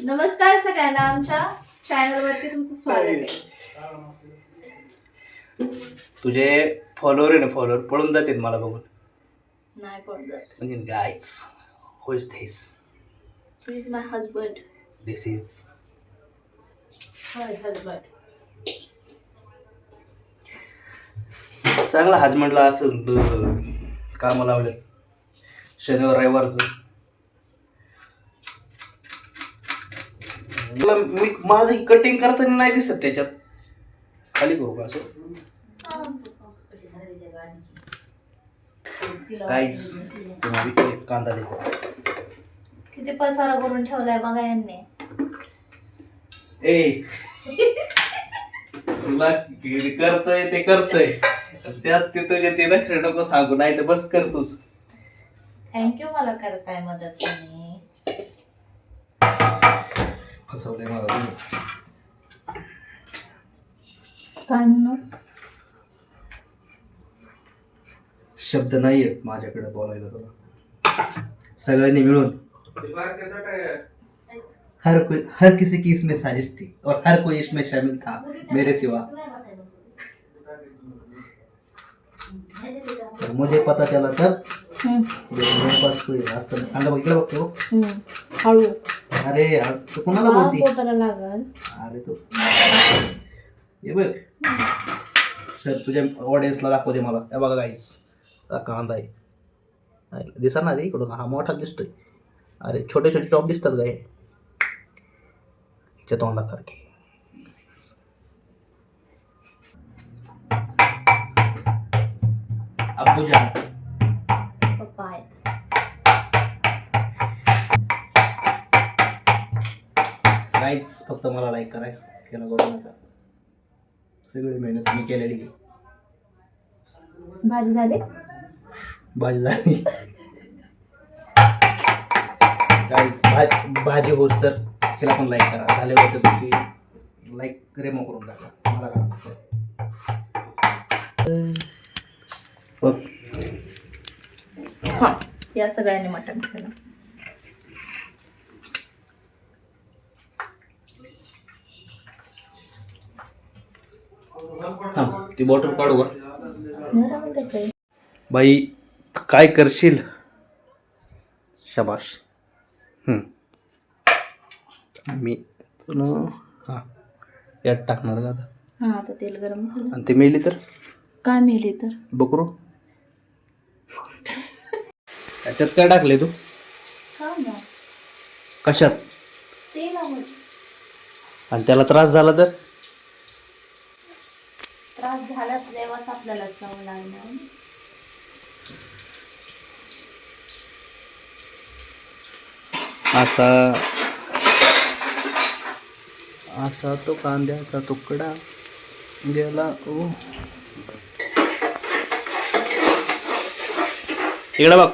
नमस्कार सगळ्यांना, आमच्या चॅनलवरती तुमचं स्वागत आहे. तुझे फॉलोअर आहे ना, फॉलोअर पळून जातील मला बघून. नाही पडत. म्हणजे guys, who is this? He is my husband. This is my husband. चांगला हजबंडला असं कामं लावले शनिवार रविवारचं. मला मी माझं कटिंग करताना नाही दिसत त्याच्यात. खाली करू का असं? गाईज, तुम्हाला एक कांदा देतो. किती पसारा करून ठेवलाय बघा यांनी. ए तुला करतोय ते करतोय, त्यात ते तुझ्या ते नखरे नको सांगू, नाही तर बस करतोस. थँक्यू मला करताय मदत तुम्ही. फसवलंय मला. काय म्हणून शब्द नाही आहेत माझ्याकडे बोलायला तुला. सगळ्यांनी मिळून हर किसी की इसमें साजिश थी और हर कोई इसमें शामिल था मेरे सिवा. तो मुझे पता चला तब मेरे पास कोई रास्ता नहीं. अंडा इकडे बघतो. हळू. अरे तू कोणाला बोलती? पोटाला लागल. अरे तू हे बघ सर, तुझ्या ऑडियन्सला दाखव दे मला. हे बघा गाईस, कांदा आहे. दिसणार ना रे इकडून, हा मोठा दिसतोय. अरे छोटे छोटे चॉप दिसतात काय हिच्या तोंडासारखे. अब्बूजान पप्पा आहेत. गाईज, फक्त मला लाईक कराय केला करू नका. सगळी मेहनत मी केलेली. भाजी झाली. भाजी झाली. गाईज, भाजी होस तर हिला पण लाईक करा. झाले होते तुमची लाईक रेमो करून टाका. मला करा बघ. हा, या सगळ्यांनी मटण केलं. ती बॉटल काढू का घरामध्ये काही बाई? काय करशील? शाबाश. मी तुला हां यात टाकणार का आता? हा, आता तेल गरम झालं. आणि ते मेली तर काय मेली तर बकरू. त्याच्यात काय टाकले तू? हा ना, कशात? तेलामध्ये. आणि त्याला त्रास झाला तर? त्रास झाला तेव्हाच आपल्याला चव लागणार. असा असा तो कांद्याचा तुकडा गेला. ओ इकडे बघ.